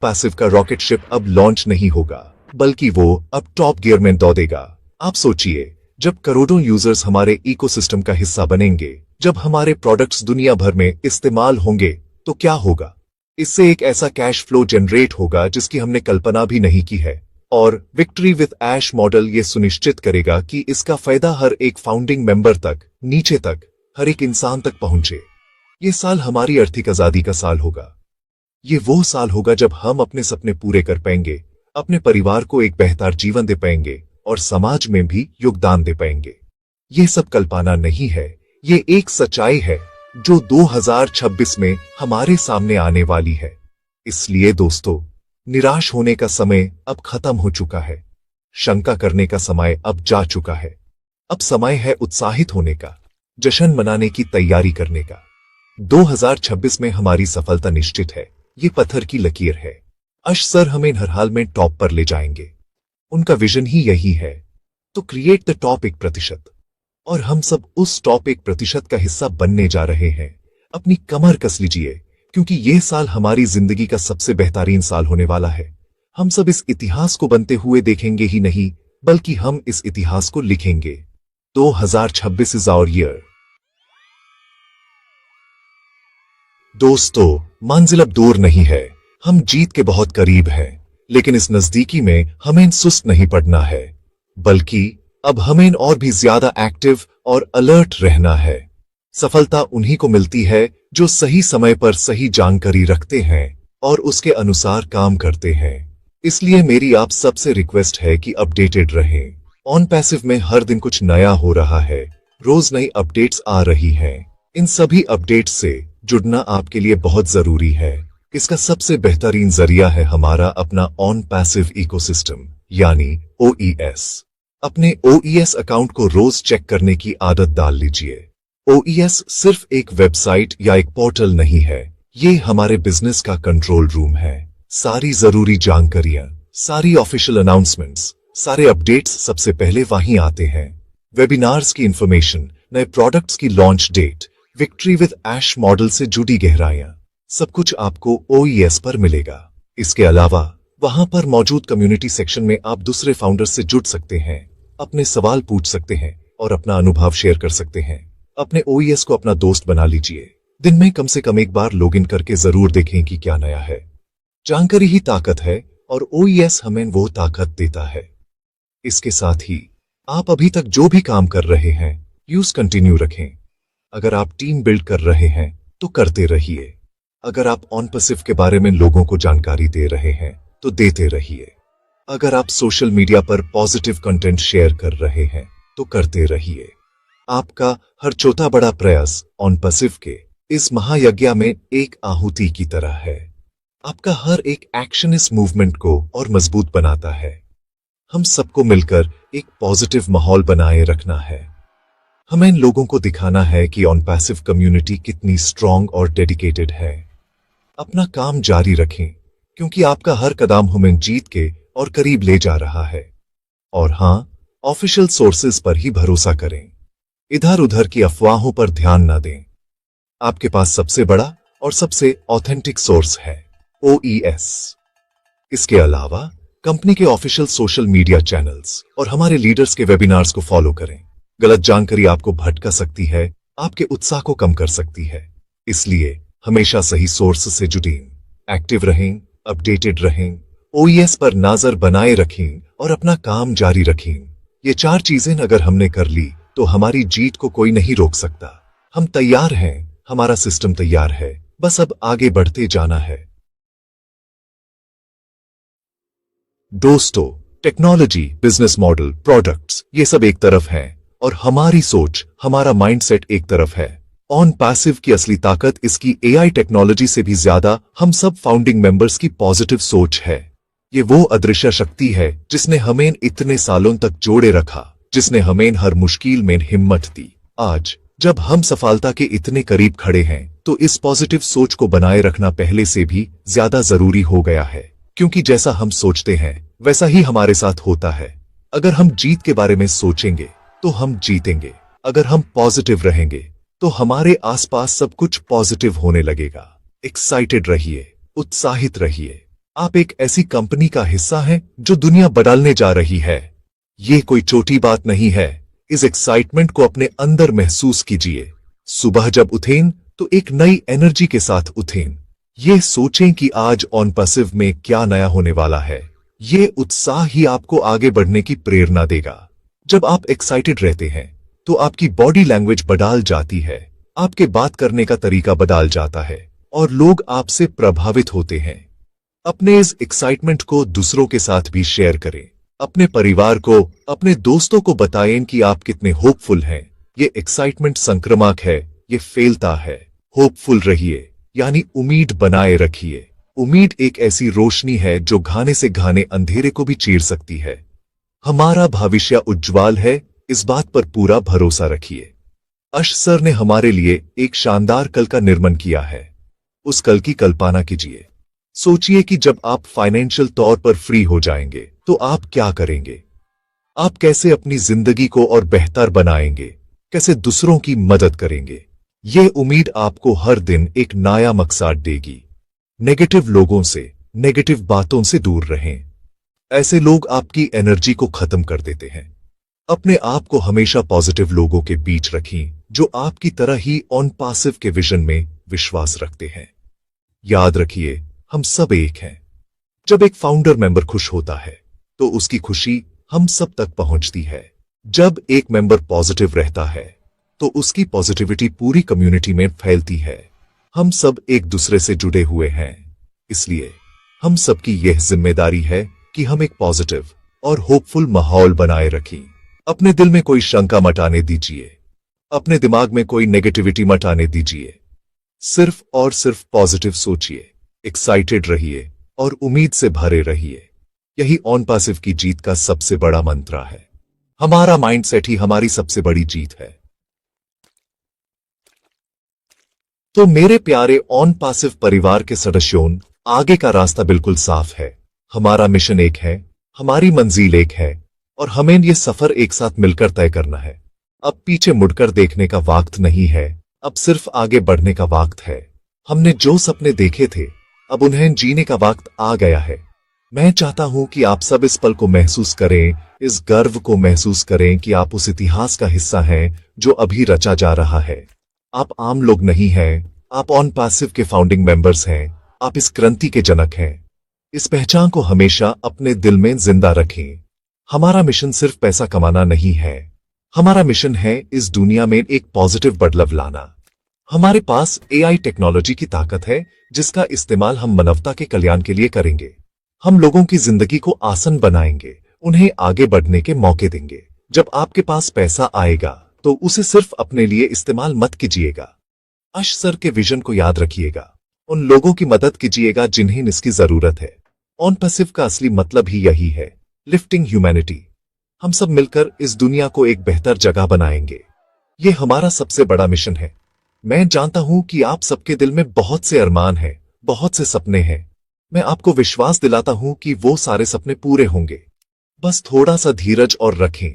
Passive का rocket ship अब launch नहीं होगा, बल्कि वो अब टॉप गियर में दौड़ेगा। आप सोचिए, जब करोड़ों यूजर्स हमारे इकोसिस्टम का हिस्सा बनेंगे, जब हमारे प्रोडक्ट्स दुनिया भर में इस्तेमाल होंगे, तो क्या होगा? इससे एक ऐसा कैश फ्लो जनरेट होगा जिसकी हमने कल्पना भी नहीं की है। और विक्ट्री विद ऐश मॉडल ये सुनिश्चित करेगा कि इसका फायदा हर एक फाउंडिंग मेंबर तक, नीचे तक, हर एक इंसान तक पहुंचे। ये साल हमारी आर्थिक आजादी का साल होगा। ये वो साल होगा जब हम अपने सपने पूरे कर पाएंगे, अपने परिवार को एक बेहतर जीवन दे पाएंगे और समाज में भी योगदान दे पाएंगे। ये सब कल्पना नहीं है, ये एक सच्चाई है जो 2026 में हमारे सामने आने वाली है। इसलिए दोस्तों, निराश होने का समय अब खत्म हो चुका है। शंका करने का समय अब जा चुका है। अब समय है उत्साहित होने का, जश्न मनाने की तैयारी करने का। 2026 में हमारी सफलता निश्चित है। ये पत्थर की लकीर है। अश सर हमें हर हाल में टॉप पर ले जाएंगे। उनका विजन ही यही है। तो क्रिएट द टॉप 1%। और हम सब उस टॉप 1% का हिस्सा बनने जा रहे हैं। अपनी कमर कस लीजिए, क्योंकि यह साल हमारी जिंदगी का सबसे बेहतरीन साल होने वाला है। हम सब इस इतिहास को बनते हुए देखेंगे ही नहीं, बल्कि हम इस इतिहास को लिखेंगे। 2026 इज आवर ईयर। दोस्तों, मंजिल अब दूर नहीं है। हम जीत के बहुत करीब हैं, लेकिन इस नजदीकी में हमें सुस्त नहीं पड़ना है, बल्कि अब हमें और भी ज्यादा एक्टिव और अलर्ट रहना है। सफलता उन्हीं को मिलती है जो सही समय पर सही जानकारी रखते हैं और उसके अनुसार काम करते हैं। इसलिए मेरी आप सबसे रिक्वेस्ट है कि अपडेटेड रहें। ऑन पैसिव में हर दिन कुछ नया हो रहा है, रोज नई अपडेट्स आ रही हैं। इन सभी अपडेट्स से जुड़ना आपके लिए बहुत जरूरी है। इसका सबसे बेहतरीन जरिया है हमारा अपना ऑन पैसिव इकोसिस्टम, यानी OES। अपने OES अकाउंट को रोज चेक करने की आदत डाल लीजिए। OES सिर्फ एक वेबसाइट या एक पोर्टल नहीं है, ये हमारे बिजनेस का कंट्रोल रूम है। सारी जरूरी जानकारियां, सारी ऑफिशियल अनाउंसमेंट्स, सारे अपडेट्स सबसे पहले वहीं आते हैं। वेबिनार्स की इंफॉर्मेशन, नए प्रोडक्ट्स की launch date, victory with ash model से जुड़ी गहराइयां, सब कुछ आपको OES पर मिलेगा। इसके अलावा वहां पर मौजूद कम्युनिटी सेक्शन में आप दूसरे फाउंडर्स से जुड़ सकते हैं, अपने सवाल पूछ सकते हैं और अपना अनुभव शेयर कर सकते हैं। अपने OES को अपना दोस्त बना लीजिए। दिन में कम से कम एक बार लॉगिन करके जरूर देखें कि क्या नया है। जानकारी ही ताकत है और OES हमें वो ताकत देता है। इसके साथ ही आप अभी तक जो भी काम कर रहे हैं, यूज कंटिन्यू रखें। अगर आप टीम बिल्ड कर रहे हैं तो करते रहिए। अगर आप ऑन पैसिव के बारे में लोगों को जानकारी दे रहे हैं तो देते रहिए। अगर आप सोशल मीडिया पर पॉजिटिव कंटेंट शेयर कर रहे हैं तो करते रहिए। आपका हर छोटा बड़ा प्रयास ऑन पैसिव के इस महायज्ञ में एक आहुति की तरह है। आपका हर एक एक्शन इस मूवमेंट को और मजबूत बनाता है। हम सबको मिलकर एक पॉजिटिव माहौल बनाए रखना है। हमें इन लोगों को दिखाना है कि ऑन पैसिव कम्युनिटी कितनी स्ट्रांग और डेडिकेटेड है। अपना काम जारी रखें, क्योंकि आपका हर कदम हमें जीत के और करीब ले जा रहा है। और हां, ऑफिशियल सोर्सेज पर ही भरोसा करें। इधर उधर की अफवाहों पर ध्यान न दें। आपके पास सबसे बड़ा और सबसे ऑथेंटिक सोर्स है OES। इसके अलावा कंपनी के ऑफिशियल सोशल मीडिया चैनल्स और हमारे लीडर्स के वेबिनार्स को फॉलो करें। गलत जानकारी आपको भटका सकती है, आपके उत्साह को कम कर सकती है। इसलिए हमेशा सही सोर्स से जुड़ें, एक्टिव रहें, अपडेटेड रहें, OES पर नजर बनाए रखें और अपना काम जारी रखें। ये 4 चीजें अगर हमने कर ली तो हमारी जीत को कोई नहीं रोक सकता। हम तैयार हैं, हमारा सिस्टम तैयार है, बस अब आगे बढ़ते जाना है। दोस्तों, टेक्नोलॉजी, बिजनेस मॉडल, प्रोडक्ट्स, ये सब एक तरफ हैं और हमारी सोच, हमारा माइंडसेट एक तरफ है। ऑन पैसिव की असली ताकत इसकी AI टेक्नोलॉजी से भी ज्यादा हम सब फाउंडिंग मेंबर्स की पॉजिटिव सोच है। ये वो अदृश्य शक्ति है जिसने हमें इतने सालों तक जोड़े रखा, जिसने हमें हर मुश्किल में हिम्मत दी। आज जब हम सफलता के इतने करीब खड़े हैं, तो इस पॉजिटिव सोच को बनाए रखना पहले से भी ज्यादा जरूरी हो गया है, क्योंकि जैसा हम सोचते हैं वैसा ही हमारे साथ होता है। अगर हम जीत के बारे में सोचेंगे तो हम जीतेंगे। अगर हम पॉजिटिव रहेंगे तो हमारे आसपास सब कुछ पॉजिटिव होने लगेगा। एक्साइटेड रहिए, उत्साहित रहिए आप एक ऐसी कंपनी का हिस्सा हैं जो दुनिया बदलने जा रही है। ये कोई छोटी बात नहीं है। इस एक्साइटमेंट को अपने अंदर महसूस कीजिए। सुबह जब उठें तो एक नई एनर्जी के साथ उठें। ये सोचें कि आज ऑन पैसिव में क्या नया होने वाला है। ये उत्साह ही आपको आगे बढ़ने की प्रेरणा देगा। जब आप एक्साइटेड रहते हैं तो आपकी बॉडी लैंग्वेज बदल जाती है, आपके बात करने का तरीका बदल जाता है और लोग आपसे प्रभावित होते हैं। अपने इस एक्साइटमेंट को दूसरों के साथ भी शेयर करें। अपने परिवार को, अपने दोस्तों को बताएं कि आप कितने होपफुल हैं। ये एक्साइटमेंट संक्रामक है, ये फैलता है। होपफुल रहिए, यानी उम्मीद बनाए रखिए। उम्मीद एक ऐसी रोशनी है जो घाने से घाने अंधेरे को भी चीर सकती है। हमारा भविष्य उज्ज्वल है, इस बात पर पूरा भरोसा रखिए। अश सर ने हमारे लिए एक शानदार कल का निर्माण किया है। उस कल की कल्पना कीजिए। सोचिए कि जब आप फाइनेंशियल तौर पर फ्री हो जाएंगे तो आप क्या करेंगे। आप कैसे अपनी जिंदगी को और बेहतर बनाएंगे, कैसे दूसरों की मदद करेंगे। ये उम्मीद आपको हर दिन एक नया मकसद देगी। नेगेटिव लोगों से, नेगेटिव बातों से दूर रहें। ऐसे लोग आपकी एनर्जी को खत्म कर देते हैं। अपने आप को हमेशा पॉजिटिव लोगों के बीच रखें जो आपकी तरह ही ऑन पैसिव के विजन में विश्वास रखते हैं। याद रखिए, हम सब एक हैं। जब एक फाउंडर मेंबर खुश होता है तो उसकी खुशी हम सब तक पहुंचती है। जब एक मेंबर पॉजिटिव रहता है तो उसकी पॉजिटिविटी पूरी कम्युनिटी में फैलती है। हम सब एक दूसरे से जुड़े हुए हैं, इसलिए हम सबकी यह जिम्मेदारी है कि हम एक पॉजिटिव और होपफुल माहौल बनाए रखें। अपने दिल में कोई शंका मत आने दीजिए, अपने दिमाग में कोई नेगेटिविटी मत आने दीजिए। सिर्फ और सिर्फ पॉजिटिव सोचिए, एक्साइटेड रहिए और उम्मीद से भरे रहिए। यही ऑन पैसिव की जीत का सबसे बड़ा मंत्र है। हमारा माइंडसेट ही हमारी सबसे बड़ी जीत है। तो मेरे प्यारे ऑन पैसिव परिवार के सदस्यों, आगे का रास्ता बिल्कुल साफ है। हमारा मिशन एक है, हमारी मंजिल एक है और हमें ये सफर एक साथ मिलकर तय करना है। अब पीछे मुड़कर देखने का वक्त नहीं है, अब सिर्फ आगे बढ़ने का वक्त है। हमने जो सपने देखे थे, अब उन्हें जीने का वक्त आ गया है। मैं चाहता हूं कि आप सब इस पल को महसूस करें, इस गर्व को महसूस करें कि आप उस इतिहास का हिस्सा हैं जो अभी रचा जा रहा है। आप आम लोग नहीं हैं, आप ऑन पैसिव के फाउंडिंग मेंबर्स हैं। आप इस क्रांति के जनक हैं। इस पहचान को हमेशा अपने दिल में जिंदा रखें। हमारा मिशन सिर्फ पैसा कमाना नहीं है, हमारा मिशन है इस दुनिया में एक पॉजिटिव बदलाव लाना। हमारे पास एआई टेक्नोलॉजी की ताकत है जिसका इस्तेमाल हम मानवता के कल्याण के लिए करेंगे। हम लोगों की जिंदगी को आसान बनाएंगे, उन्हें आगे बढ़ने के मौके देंगे। जब आपके पास पैसा आएगा तो उसे सिर्फ अपने लिए इस्तेमाल मत कीजिएगा। अश सर के विजन को याद रखिएगा, उन लोगों की मदद कीजिएगा जिन्हें इसकी जरूरत है। ऑन पैसिव का असली मतलब ही यही है, लिफ्टिंग ह्यूमैनिटी। हम सब मिलकर इस दुनिया को एक बेहतर जगह बनाएंगे। ये हमारा सबसे बड़ा मिशन है। मैं जानता हूं कि आप सबके दिल में बहुत से अरमान हैं, बहुत से सपने हैं। मैं आपको विश्वास दिलाता हूं कि वो सारे सपने पूरे होंगे। बस थोड़ा सा धीरज और रखें,